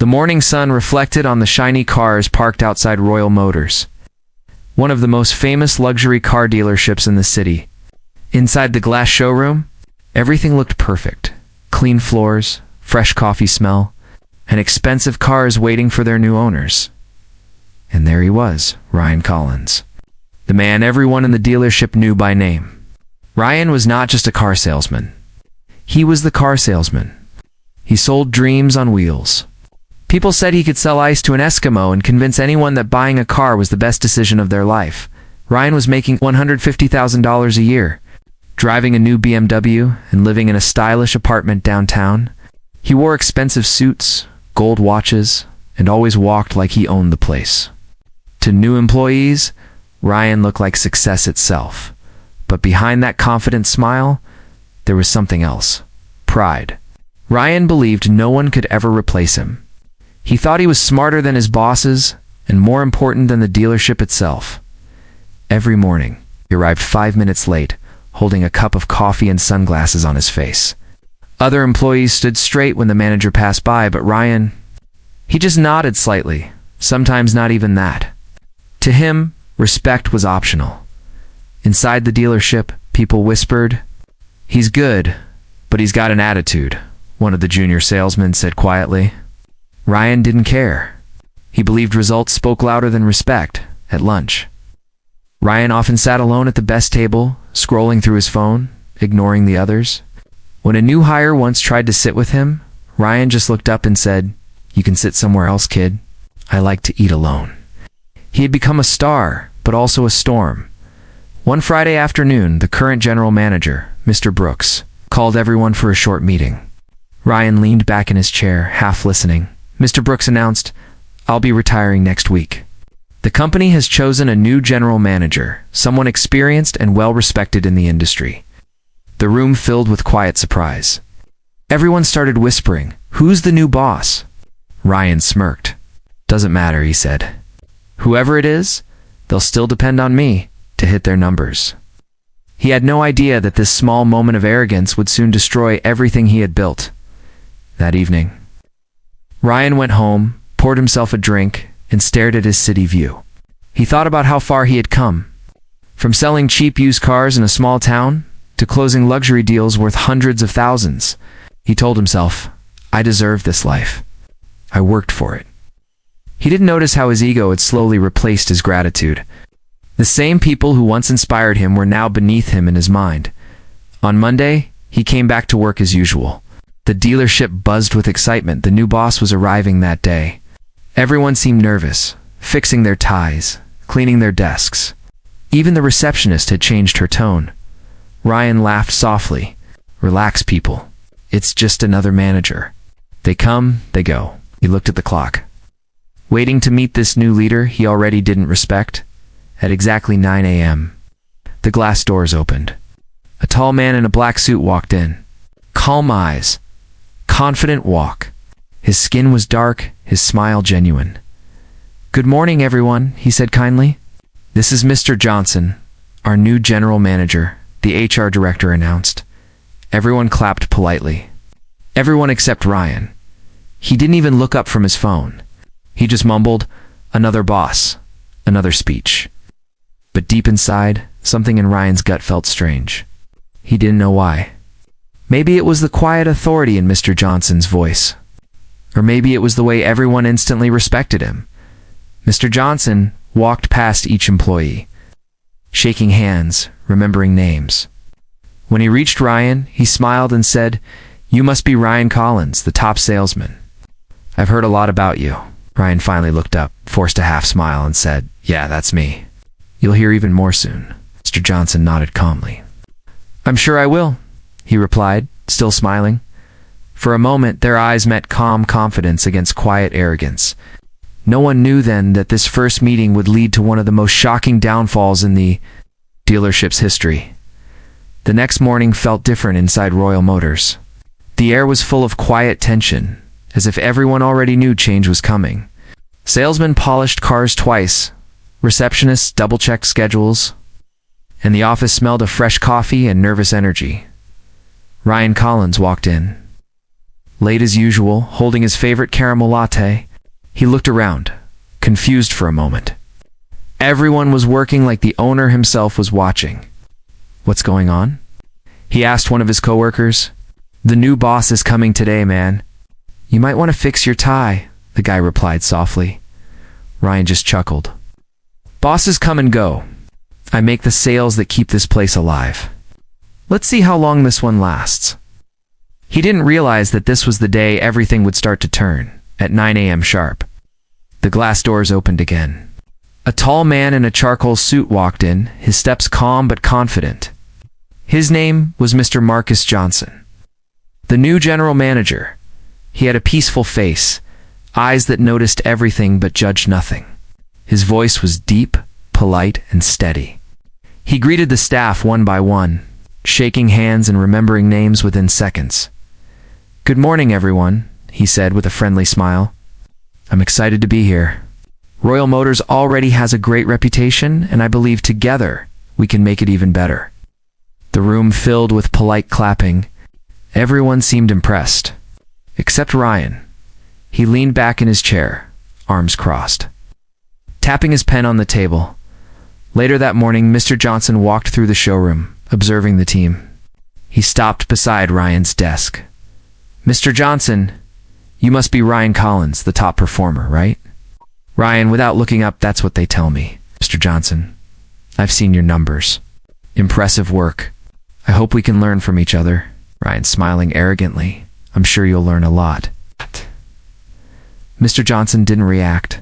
The morning sun reflected on the shiny cars parked outside Royal Motors, one of the most famous luxury car dealerships in the city. Inside the glass showroom, everything looked perfect. Clean floors, fresh coffee smell, and expensive cars waiting for their new owners. And there he was, Ryan Collins, the man everyone in the dealership knew by name. Ryan was not just a car salesman. He was the car salesman. He sold dreams on wheels. People said he could sell ice to an Eskimo and convince anyone that buying a car was the best decision of their life. Ryan was making $150,000 a year, driving a new BMW and living in a stylish apartment downtown. He wore expensive suits, gold watches, and always walked like he owned the place. To new employees, Ryan looked like success itself. But behind that confident smile, there was something else: pride. Ryan believed no one could ever replace him. He thought he was smarter than his bosses and more important than the dealership itself. Every morning, he arrived 5 minutes late, holding a cup of coffee and sunglasses on his face. Other employees stood straight when the manager passed by, but Ryan, he just nodded slightly, sometimes not even that. To him, respect was optional. Inside the dealership, people whispered, "He's good, but he's got an attitude," one of the junior salesmen said quietly. Ryan didn't care. He believed results spoke louder than respect. At lunch, Ryan often sat alone at the best table, scrolling through his phone, ignoring the others. When a new hire once tried to sit with him, Ryan just looked up and said, "You can sit somewhere else, kid. I like to eat alone." He had become a star, but also a storm. One Friday afternoon, the current general manager, Mr. Brooks, called everyone for a short meeting. Ryan leaned back in his chair, half listening. Mr. Brooks announced, "I'll be retiring next week. The company has chosen a new general manager, someone experienced and well-respected in the industry." The room filled with quiet surprise. Everyone started whispering, "Who's the new boss?" Ryan smirked. "Doesn't matter," he said. "Whoever it is, they'll still depend on me to hit their numbers." He had no idea that this small moment of arrogance would soon destroy everything he had built. That evening, Ryan went home, poured himself a drink, and stared at his city view. He thought about how far he had come. From selling cheap used cars in a small town to closing luxury deals worth hundreds of thousands. He told himself, "I deserve this life. I worked for it." He didn't notice how his ego had slowly replaced his gratitude. The same people who once inspired him were now beneath him in his mind. On Monday, he came back to work as usual. The dealership buzzed with excitement. The new boss was arriving that day. Everyone seemed nervous, fixing their ties, cleaning their desks. Even the receptionist had changed her tone. Ryan laughed softly. "Relax, people. It's just another manager. They come, they go." He looked at the clock. Waiting to meet this new leader he already didn't respect. At exactly 9 a.m., the glass doors opened. A tall man in a black suit walked in. Calm eyes, confident walk. His skin was dark, his smile genuine. "Good morning, everyone," he said kindly. "This is Mr. Johnson, our new general manager," the HR director announced. Everyone clapped politely. Everyone except Ryan. He didn't even look up from his phone. He just mumbled, "Another boss, another speech." But deep inside, something in Ryan's gut felt strange. He didn't know why. Maybe it was the quiet authority in Mr. Johnson's voice. Or maybe it was the way everyone instantly respected him. Mr. Johnson walked past each employee, shaking hands, remembering names. When he reached Ryan, he smiled and said, "You must be Ryan Collins, the top salesman. I've heard a lot about you." Ryan finally looked up, forced a half smile, and said, "Yeah, that's me. You'll hear even more soon." Mr. Johnson nodded calmly. "I'm sure I will," he replied, still smiling. For a moment, their eyes met calm confidence against quiet arrogance. No one knew then that this first meeting would lead to one of the most shocking downfalls in the dealership's history. The next morning felt different inside Royal Motors. The air was full of quiet tension, as if everyone already knew change was coming. Salesmen polished cars twice, receptionists double-checked schedules, and the office smelled of fresh coffee and nervous energy. Ryan Collins walked in. late as usual, holding his favorite caramel latte. He looked around, confused for a moment. Everyone was working like the owner himself was watching. "What's going on?" he asked one of his coworkers. "The new boss is coming today, man. You might want to fix your tie," the guy replied softly. Ryan just chuckled. "Bosses come and go. I make the sales that keep this place alive. Let's see how long this one lasts." He didn't realize that this was the day everything would start to turn, at 9 a.m. sharp. The glass doors opened again. A tall man in a charcoal suit walked in, his steps calm but confident. His name was Mr. Marcus Johnson, the new general manager. He had a peaceful face, eyes that noticed everything but judged nothing. His voice was deep, polite, and steady. He greeted the staff one by one, shaking hands and remembering names within seconds. "Good morning, everyone," he said with a friendly smile. "I'm excited to be here. Royal Motors already has a great reputation, and I believe together we can make it even better." The room filled with polite clapping. Everyone seemed impressed, except Ryan. He leaned back in his chair, arms crossed, tapping his pen on the table. Later that morning, Mr. Johnson walked through the showroom, observing the team. He stopped beside Ryan's desk. "Mr. Johnson, you must be Ryan Collins, the top performer, right?" "Ryan," without looking up, "That's what they tell me, Mr. Johnson. I've seen your numbers. Impressive work. I hope we can learn from each other." Ryan smiling arrogantly. "I'm sure you'll learn a lot." Mr. Johnson didn't react.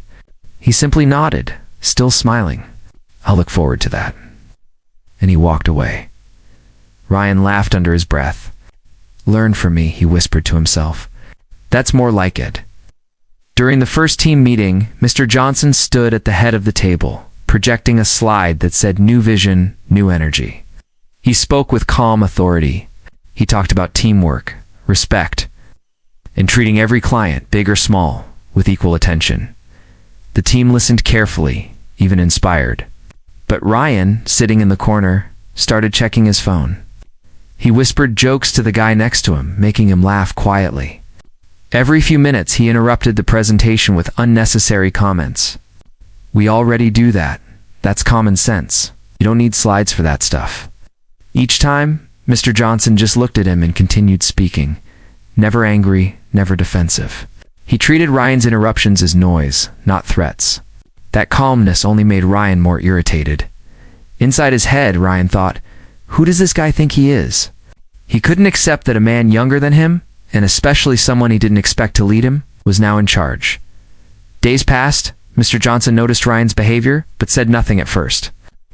He simply nodded, still smiling. "I'll look forward to that." And he walked away. Ryan laughed under his breath. "Learn from me," he whispered to himself. "That's more like it." During the first team meeting, Mr. Johnson stood at the head of the table, projecting a slide that said "New Vision, New Energy." He spoke with calm authority. He talked about teamwork, respect, and treating every client, big or small, with equal attention. The team listened carefully, even inspired. But Ryan, sitting in the corner, started checking his phone. He whispered jokes to the guy next to him, making him laugh quietly. Every few minutes, he interrupted the presentation with unnecessary comments. "We already do that. That's common sense. You don't need slides for that stuff." Each time, Mr. Johnson just looked at him and continued speaking, never angry, never defensive. He treated Ryan's interruptions as noise, not threats. That calmness only made Ryan more irritated. Inside his head, Ryan thought, "Who does this guy think he is?" He couldn't accept that a man younger than him, and especially someone he didn't expect to lead him, was now in charge. Days passed. Mr. Johnson noticed Ryan's behavior, but said nothing at first.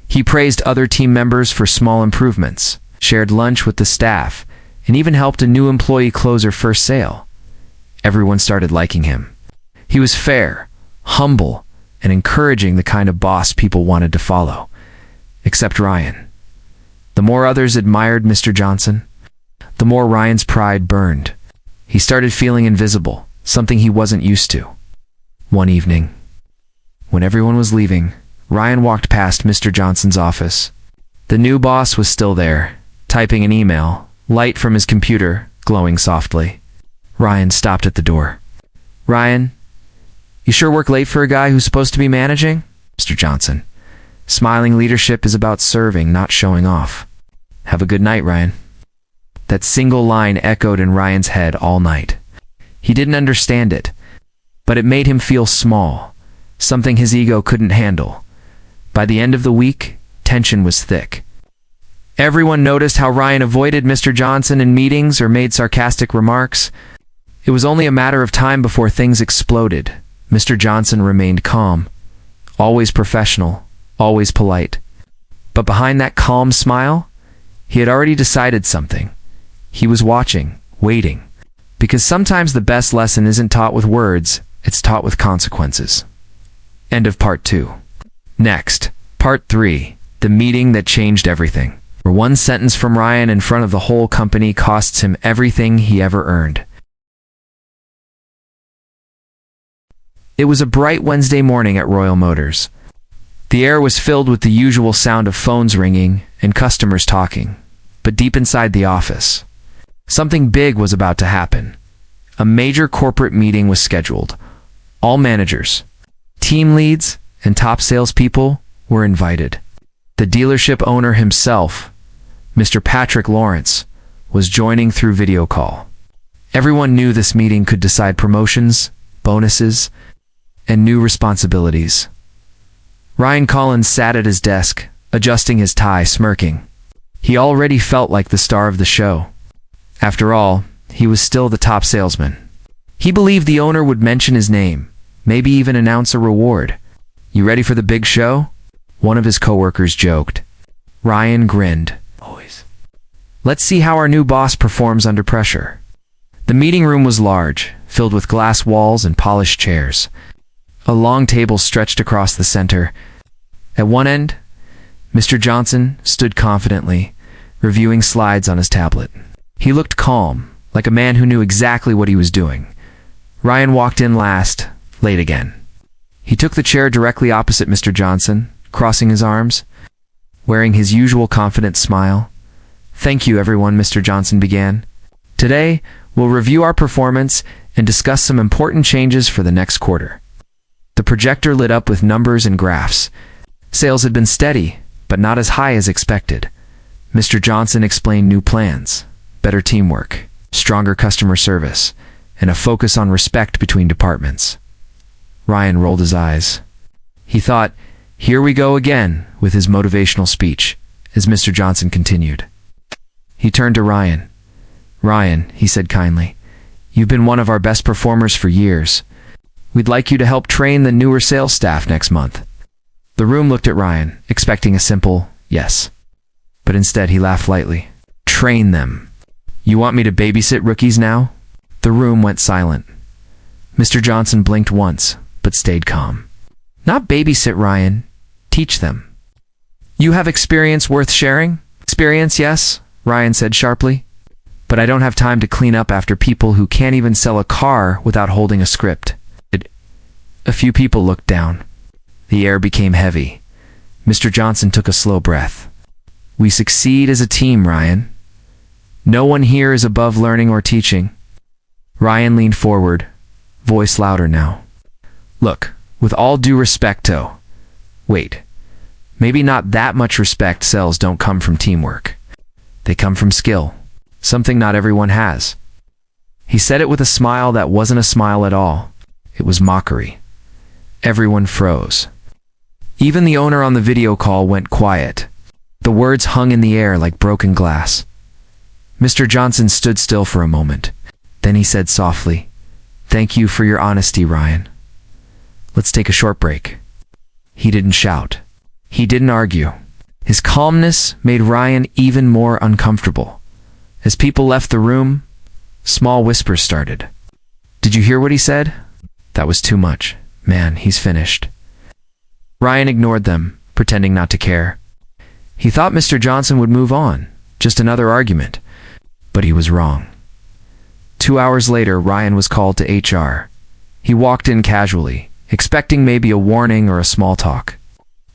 He praised other team members for small improvements, shared lunch with the staff, and even helped a new employee close her first sale. Everyone started liking him. He was fair, humble, and encouraging, the kind of boss people wanted to follow. Except Ryan. The more others admired Mr. Johnson, the more Ryan's pride burned. He started feeling invisible, something he wasn't used to. One evening, when everyone was leaving, Ryan walked past Mr. Johnson's office. The new boss was still there, typing an email, light from his computer glowing softly. Ryan stopped at the door. "Ryan, you sure work late for a guy who's supposed to be managing?" "Mr. Johnson, smiling leadership is about serving, not showing off." "Have a good night, Ryan." That single line echoed in Ryan's head all night. He didn't understand it, but it made him feel small, something his ego couldn't handle. By the end of the week, tension was thick. Everyone noticed how Ryan avoided Mr. Johnson in meetings or made sarcastic remarks. It was only a matter of time before things exploded. Mr. Johnson remained calm, always professional, always polite. But behind that calm smile, he had already decided something. He was watching, waiting. Because sometimes the best lesson isn't taught with words, it's taught with consequences. End of part 2. Next, part 3, the meeting that changed everything. Where one sentence from Ryan in front of the whole company costs him everything he ever earned. It was a bright Wednesday morning at Royal Motors. The air was filled with the usual sound of phones ringing and customers talking. But deep inside the office, something big was about to happen. A major corporate meeting was scheduled. All managers, team leads, and top salespeople were invited. The dealership owner himself, Mr. Patrick Lawrence, was joining through video call. Everyone knew this meeting could decide promotions, bonuses, and new responsibilities. Ryan Collins sat at his desk, adjusting his tie, smirking. He already felt like the star of the show. After all, he was still the top salesman. He believed the owner would mention his name, maybe even announce a reward. "You ready for the big show?" one of his coworkers joked. Ryan grinned. "Always. Let's see how our new boss performs under pressure." The meeting room was large, filled with glass walls and polished chairs. A long table stretched across the center. At one end, Mr. Johnson stood confidently, reviewing slides on his tablet. He looked calm, like a man who knew exactly what he was doing. Ryan walked in last, late again. He took the chair directly opposite Mr. Johnson, crossing his arms, wearing his usual confident smile. "Thank you, everyone," Mr. Johnson began. "Today, we'll review our performance and discuss some important changes for the next quarter." The projector lit up with numbers and graphs. Sales had been steady, but not as high as expected. Mr. Johnson explained new plans, better teamwork, stronger customer service, and a focus on respect between departments. Ryan rolled his eyes. He thought, "Here we go again," with his motivational speech, as Mr. Johnson continued. He turned to Ryan. "Ryan," he said kindly, "you've been one of our best performers for years. We'd like you to help train the newer sales staff next month." The room looked at Ryan, expecting a simple yes. But instead he laughed lightly. "Train them? You want me to babysit rookies now?" The room went silent. Mr. Johnson blinked once, but stayed calm. "Not babysit, Ryan. Teach them." "You have experience worth sharing?" "Experience, yes," Ryan said sharply. "But I don't have time to clean up after people who can't even sell a car without holding a script." A few people looked down. The air became heavy. Mr. Johnson took a slow breath. "We succeed as a team, Ryan. No one here is above learning or teaching." Ryan leaned forward, voice louder now. "Look, with all due respect, wait, maybe not that much respect. Sales don't come from teamwork. They come from skill, something not everyone has." He said it with a smile that wasn't a smile at all. It was mockery. Everyone froze. Even the owner on the video call went quiet. The words hung in the air like broken glass. Mr. Johnson stood still for a moment. Then he said softly, "Thank you for your honesty, Ryan. Let's take a short break." He didn't shout. He didn't argue. His calmness made Ryan even more uncomfortable. As people left the room, small whispers started. "Did you hear what he said? That was too much. Man, he's finished." Ryan ignored them, pretending not to care. He thought Mr. Johnson would move on, just another argument. But he was wrong. 2 hours later, Ryan was called to HR. He walked in casually, expecting maybe a warning or a small talk.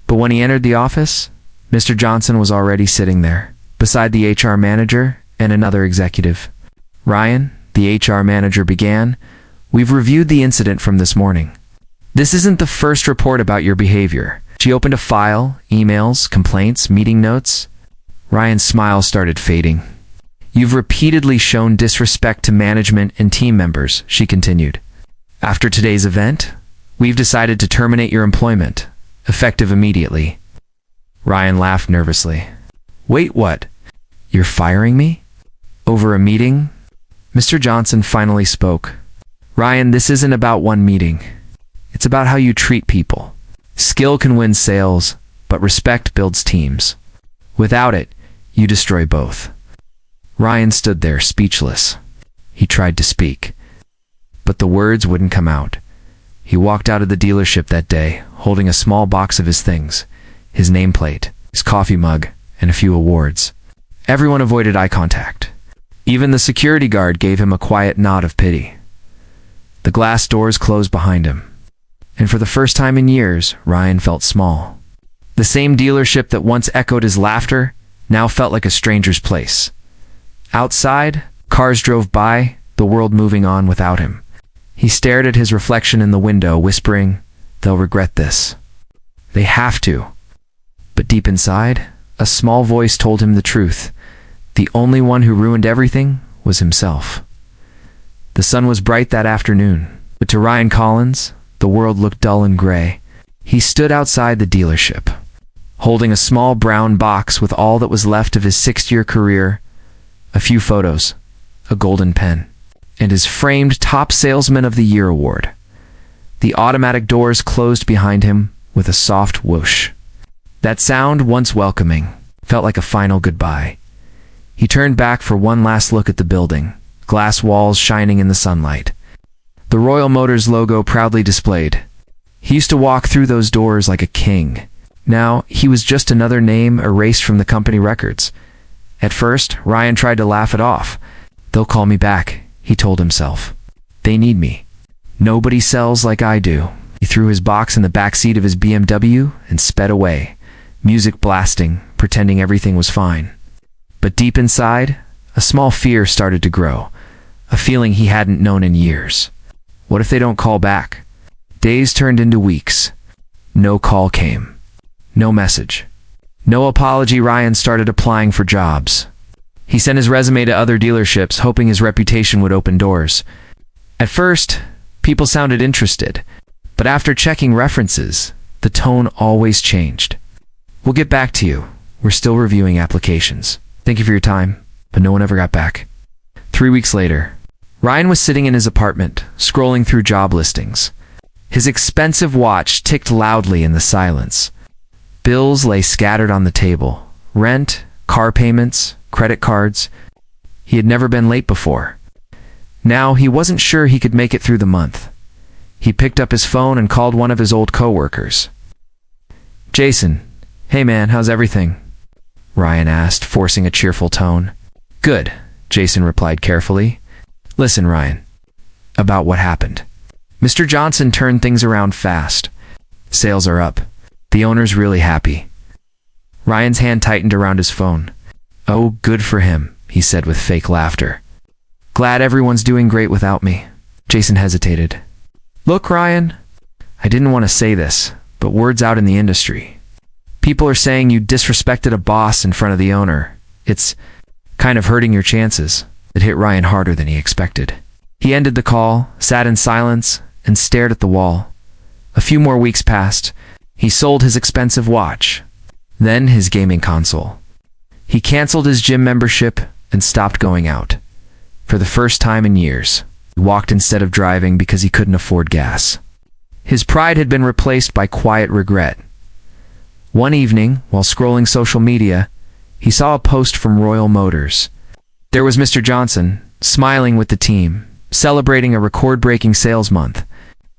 But when he entered the office, Mr. Johnson was already sitting there, beside the HR manager and another executive. "Ryan," the HR manager began, "we've reviewed the incident from this morning. This isn't the first report about your behavior." She opened a file, emails, complaints, meeting notes. Ryan's smile started fading. "You've repeatedly shown disrespect to management and team members," she continued. "After today's event, we've decided to terminate your employment, effective immediately." Ryan laughed nervously. "Wait, what? You're firing me? Over a meeting?" Mr. Johnson finally spoke. "Ryan, this isn't about one meeting. It's about how you treat people. Skill can win sales, but respect builds teams. Without it, you destroy both." Ryan stood there, speechless. He tried to speak, but the words wouldn't come out. He walked out of the dealership that day, holding a small box of his things, his nameplate, his coffee mug, and a few awards. Everyone avoided eye contact. Even the security guard gave him a quiet nod of pity. The glass doors closed behind him. And for the first time in years, Ryan felt small. The same dealership that once echoed his laughter now felt like a stranger's place. Outside, cars drove by, the world moving on without him. He stared at his reflection in the window, whispering, "They'll regret this. They have to." But deep inside, a small voice told him the truth. The only one who ruined everything was himself. The sun was bright that afternoon, but to Ryan Collins, the world looked dull and gray. He stood outside the dealership, holding a small brown box with all that was left of his 6-year career, a few photos, a golden pen, and his framed Top Salesman of the Year award. The automatic doors closed behind him with a soft whoosh. That sound, once welcoming, felt like a final goodbye. He turned back for one last look at the building, glass walls shining in the sunlight. The Royal Motors logo proudly displayed. He used to walk through those doors like a king. Now, he was just another name erased from the company records. At first, Ryan tried to laugh it off. "They'll call me back," he told himself. "They need me. Nobody sells like I do." He threw his box in the back seat of his BMW and sped away, music blasting, pretending everything was fine. But deep inside, a small fear started to grow, a feeling he hadn't known in years. What if they don't call back? Days turned into weeks. No call came. No message. No apology. Ryan started applying for jobs. He sent his resume to other dealerships, hoping his reputation would open doors. At first, people sounded interested, but after checking references, the tone always changed. "We'll get back to you. We're still reviewing applications. Thank you for your time," but no one ever got back. 3 weeks later, Ryan was sitting in his apartment, scrolling through job listings. His expensive watch ticked loudly in the silence. Bills lay scattered on the table. Rent, car payments, credit cards. He had never been late before. Now he wasn't sure he could make it through the month. He picked up his phone and called one of his old coworkers. "Jason, hey man, how's everything?" Ryan asked, forcing a cheerful tone. "Good," Jason replied carefully. "Listen, Ryan, about what happened. Mr. Johnson turned things around fast. Sales are up. The owner's really happy." Ryan's hand tightened around his phone. "Oh, good for him," he said with fake laughter. "Glad everyone's doing great without me." Jason hesitated. "Look, Ryan, I didn't want to say this, but word's out in the industry. People are saying you disrespected a boss in front of the owner. It's kind of hurting your chances." It hit Ryan harder than he expected. He ended the call, sat in silence, and stared at the wall. A few more weeks passed. He sold his expensive watch, then his gaming console. He canceled his gym membership and stopped going out. For the first time in years, he walked instead of driving because he couldn't afford gas. His pride had been replaced by quiet regret. One evening, while scrolling social media, he saw a post from Royal Motors. There was Mr. Johnson, smiling with the team, celebrating a record-breaking sales month.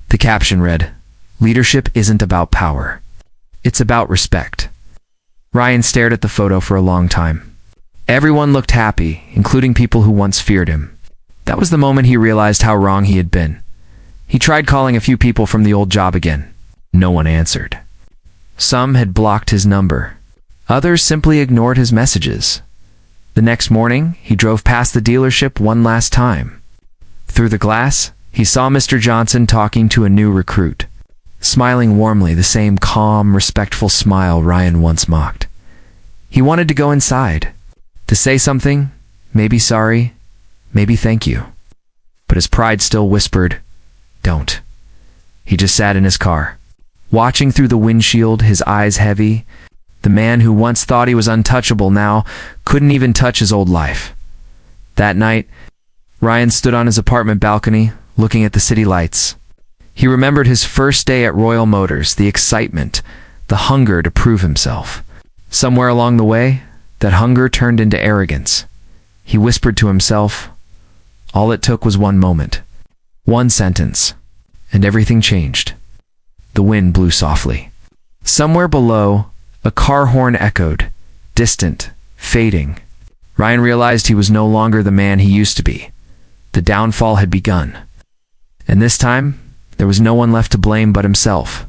The caption read, "Leadership isn't about power. It's about respect." Ryan stared at the photo for a long time. Everyone looked happy, including people who once feared him. That was the moment he realized how wrong he had been. He tried calling a few people from the old job again. No one answered. Some had blocked his number. Others simply ignored his messages. The next morning, he drove past the dealership one last time. Through the glass, he saw Mr. Johnson talking to a new recruit, smiling warmly, the same calm, respectful smile Ryan once mocked. He wanted to go inside, to say something, maybe sorry, maybe thank you. But his pride still whispered, "Don't." He just sat in his car, watching through the windshield, his eyes heavy. The man who once thought he was untouchable now couldn't even touch his old life. That night, Ryan stood on his apartment balcony, looking at the city lights. He remembered his first day at Royal Motors, the excitement, the hunger to prove himself. Somewhere along the way, that hunger turned into arrogance. He whispered to himself, all it took was one moment, one sentence, and everything changed. The wind blew softly. Somewhere below, a car horn echoed, distant, fading. Ryan realized he was no longer the man he used to be. The downfall had begun. And this time, there was no one left to blame but himself.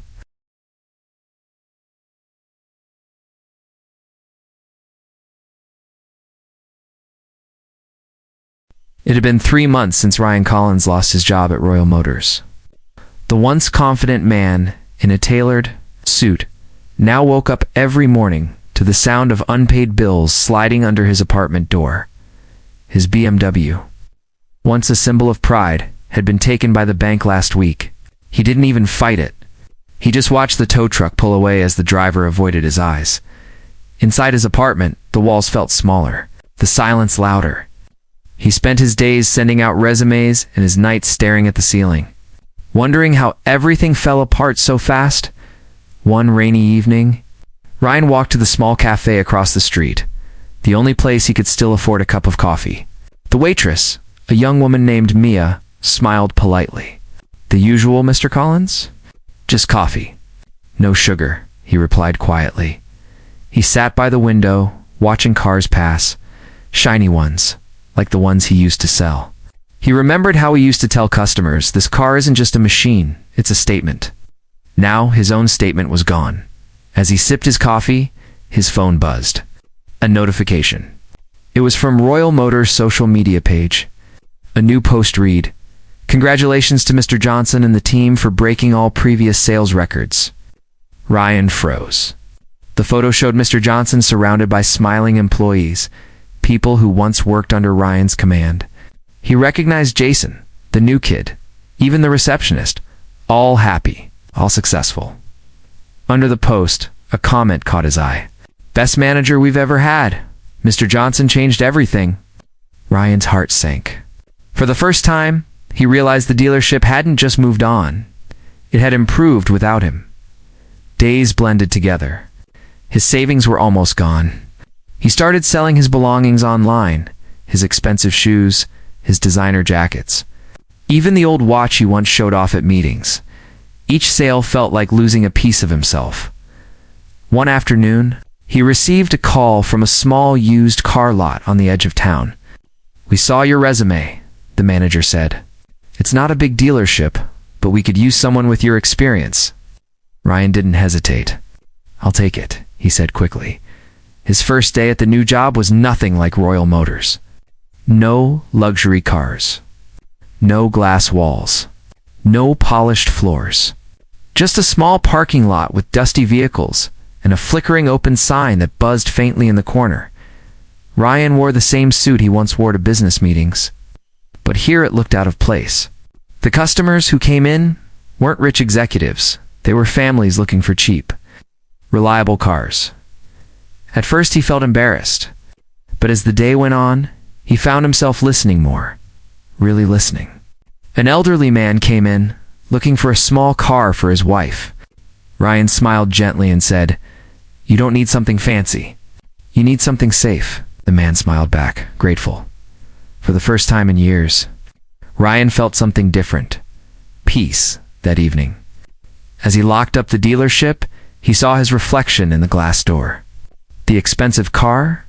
It had been 3 months since Ryan Collins lost his job at Royal Motors. The once confident man in a tailored suit now woke up every morning to the sound of unpaid bills sliding under his apartment door. His BMW, once a symbol of pride, had been taken by the bank last week. He didn't even fight it. He just watched the tow truck pull away as the driver avoided his eyes. Inside his apartment, the walls felt smaller, the silence louder. He spent his days sending out resumes and his nights staring at the ceiling, wondering how everything fell apart so fast. One rainy evening, Ryan walked to the small cafe across the street, the only place he could still afford a cup of coffee. The waitress, a young woman named Mia, smiled politely. "The usual, Mr. Collins?" "Just coffee. No sugar," he replied quietly. He sat by the window, watching cars pass, shiny ones, like the ones he used to sell. He remembered how he used to tell customers, "This car isn't just a machine, it's a statement." Now his own statement was gone. As he sipped his coffee, his phone buzzed. A notification. It was from Royal Motors' social media page. A new post read, "Congratulations to Mr. Johnson and the team for breaking all previous sales records." Ryan froze. The photo showed Mr. Johnson surrounded by smiling employees, people who once worked under Ryan's command. He recognized Jason, the new kid, even the receptionist, all happy, all successful. Under the post, a comment caught his eye. "Best manager we've ever had. Mr. Johnson changed everything." Ryan's heart sank. For the first time, he realized the dealership hadn't just moved on. It had improved without him. Days blended together. His savings were almost gone. He started selling his belongings online, his expensive shoes, his designer jackets, even the old watch he once showed off at meetings. Each sale felt like losing a piece of himself. One afternoon, he received a call from a small used car lot on the edge of town. "We saw your resume," the manager said. "It's not a big dealership, but we could use someone with your experience." Ryan didn't hesitate. "I'll take it," he said quickly. His first day at the new job was nothing like Royal Motors. No luxury cars. No glass walls. No polished floors. Just a small parking lot with dusty vehicles and a flickering open sign that buzzed faintly in the corner. Ryan wore the same suit he once wore to business meetings, but here it looked out of place. The customers who came in weren't rich executives. They were families looking for cheap, reliable cars. At first he felt embarrassed, but as the day went on, he found himself listening more, really listening. An elderly man came in, looking for a small car for his wife. Ryan smiled gently and said, "You don't need something fancy. You need something safe." The man smiled back, grateful. For the first time in years, Ryan felt something different. Peace that evening. As he locked up the dealership, he saw his reflection in the glass door. The expensive car,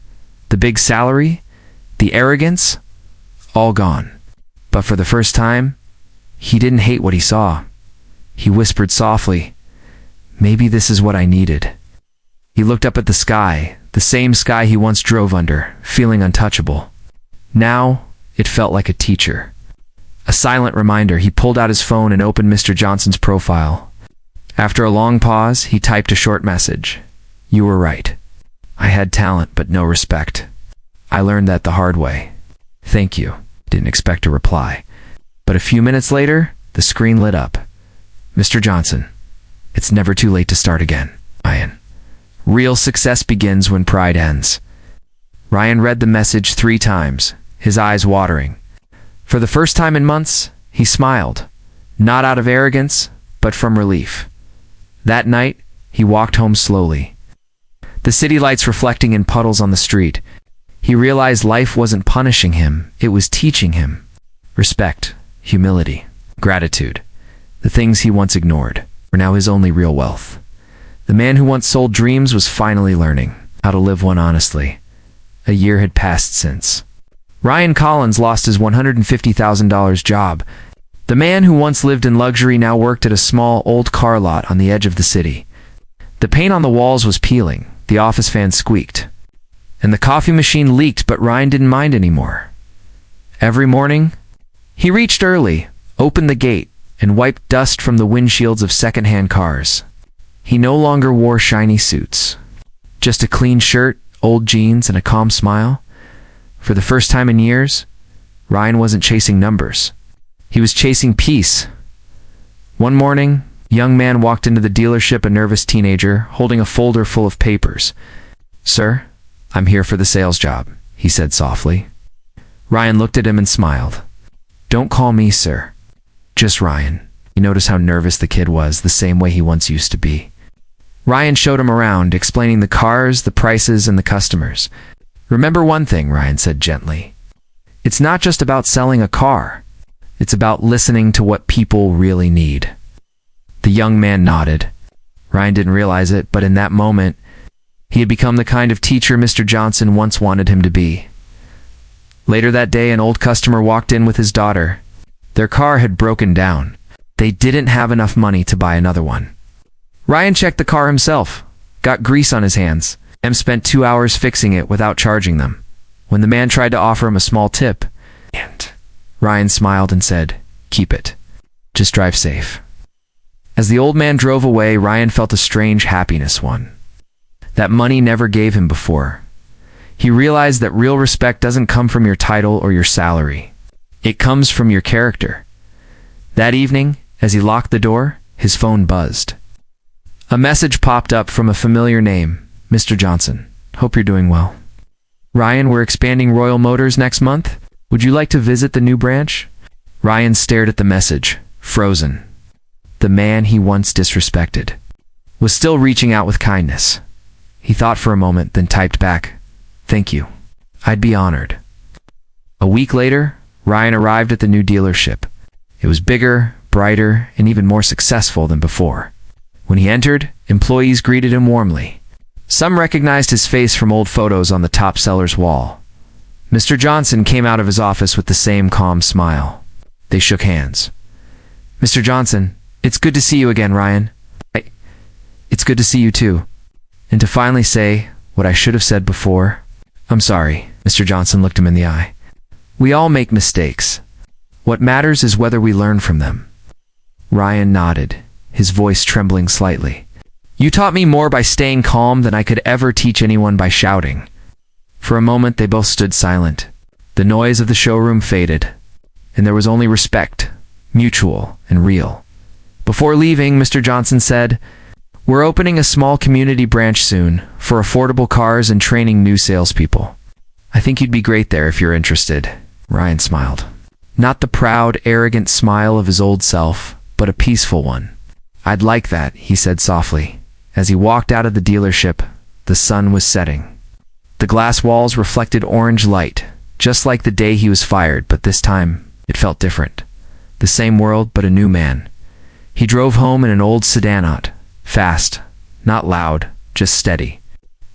the big salary, the arrogance, all gone. But for the first time, he didn't hate what he saw. He whispered softly, "Maybe this is what I needed." He looked up at the sky, the same sky he once drove under, feeling untouchable. Now, it felt like a teacher. A silent reminder. He pulled out his phone and opened Mr. Johnson's profile. After a long pause, he typed a short message. "You were right. I had talent, but no respect. I learned that the hard way. Thank you." Didn't expect a reply. But a few minutes later, the screen lit up. "Mr. Johnson, it's never too late to start again. Ryan. Real success begins when pride ends." Ryan read the message 3 times, his eyes watering. For the first time in months, he smiled, not out of arrogance, but from relief. That night, he walked home slowly, the city lights reflecting in puddles on the street. He realized life wasn't punishing him, it was teaching him. Respect, humility, gratitude. The things he once ignored were now his only real wealth. The man who once sold dreams was finally learning how to live one honestly. A year had passed since. Ryan Collins lost his $150,000 job. The man who once lived in luxury now worked at a small, old car lot on the edge of the city. The paint on the walls was peeling, the office fan squeaked, and the coffee machine leaked, but Ryan didn't mind anymore. Every morning, he reached early, opened the gate, and wiped dust from the windshields of second-hand cars. He no longer wore shiny suits. Just a clean shirt, old jeans, and a calm smile. For the first time in years, Ryan wasn't chasing numbers. He was chasing peace. One morning, a young man walked into the dealership, a nervous teenager, holding a folder full of papers. "Sir, I'm here for the sales job," he said softly. Ryan looked at him and smiled. "Don't call me sir. Just Ryan." He noticed how nervous the kid was, the same way he once used to be. Ryan showed him around, explaining the cars, the prices, and the customers. "Remember one thing," Ryan said gently. "It's not just about selling a car. It's about listening to what people really need." The young man nodded. Ryan didn't realize it, but in that moment, he had become the kind of teacher Mr. Johnson once wanted him to be. Later that day, an old customer walked in with his daughter. Their car had broken down. They didn't have enough money to buy another one. Ryan checked the car himself, got grease on his hands, and spent 2 hours fixing it without charging them. When the man tried to offer him a small tip, Ryan smiled and said, "Keep it. Just drive safe." As the old man drove away, Ryan felt a strange happiness, one that money never gave him before. He realized that real respect doesn't come from your title or your salary. It comes from your character. That evening, as he locked the door, his phone buzzed. A message popped up from a familiar name, "Mr. Johnson. Hope you're doing well. Ryan, we're expanding Royal Motors next month. Would you like to visit the new branch?" Ryan stared at the message, frozen. The man he once disrespected was still reaching out with kindness. He thought for a moment, then typed back, "Thank you. I'd be honored." A week later, Ryan arrived at the new dealership. It was bigger, brighter, and even more successful than before. When he entered, employees greeted him warmly. Some recognized his face from old photos on the top seller's wall. Mr. Johnson came out of his office with the same calm smile. They shook hands. "Mr. Johnson, it's good to see you again, Ryan." "It's good to see you too." And to finally say what I should have said before, "I'm sorry." Mr. Johnson looked him in the eye. "We all make mistakes. What matters is whether we learn from them." Ryan nodded, his voice trembling slightly. "You taught me more by staying calm than I could ever teach anyone by shouting." For a moment, they both stood silent. The noise of the showroom faded, and there was only respect, mutual and real. Before leaving, Mr. Johnson said, "We're opening a small community branch soon for affordable cars and training new salespeople. I think you'd be great there if you're interested." Ryan smiled. Not the proud, arrogant smile of his old self, but a peaceful one. "I'd like that," he said softly. As he walked out of the dealership, the sun was setting. The glass walls reflected orange light, just like the day he was fired, but this time it felt different. The same world, but a new man. He drove home in an old sedanot, fast, not loud, just steady.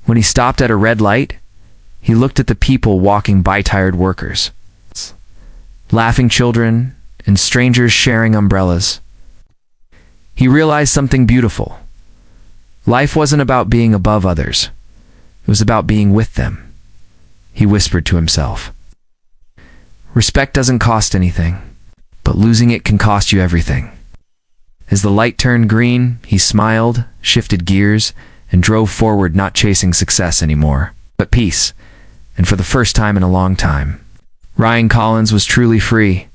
When he stopped at a red light, he looked at the people walking by, tired workers, laughing children, and strangers sharing umbrellas. He realized something beautiful. Life wasn't about being above others. It was about being with them. He whispered to himself. Respect doesn't cost anything, but losing it can cost you everything. As the light turned green, he smiled, shifted gears, and drove forward, not chasing success anymore, but peace. And for the first time in a long time, Ryan Collins was truly free.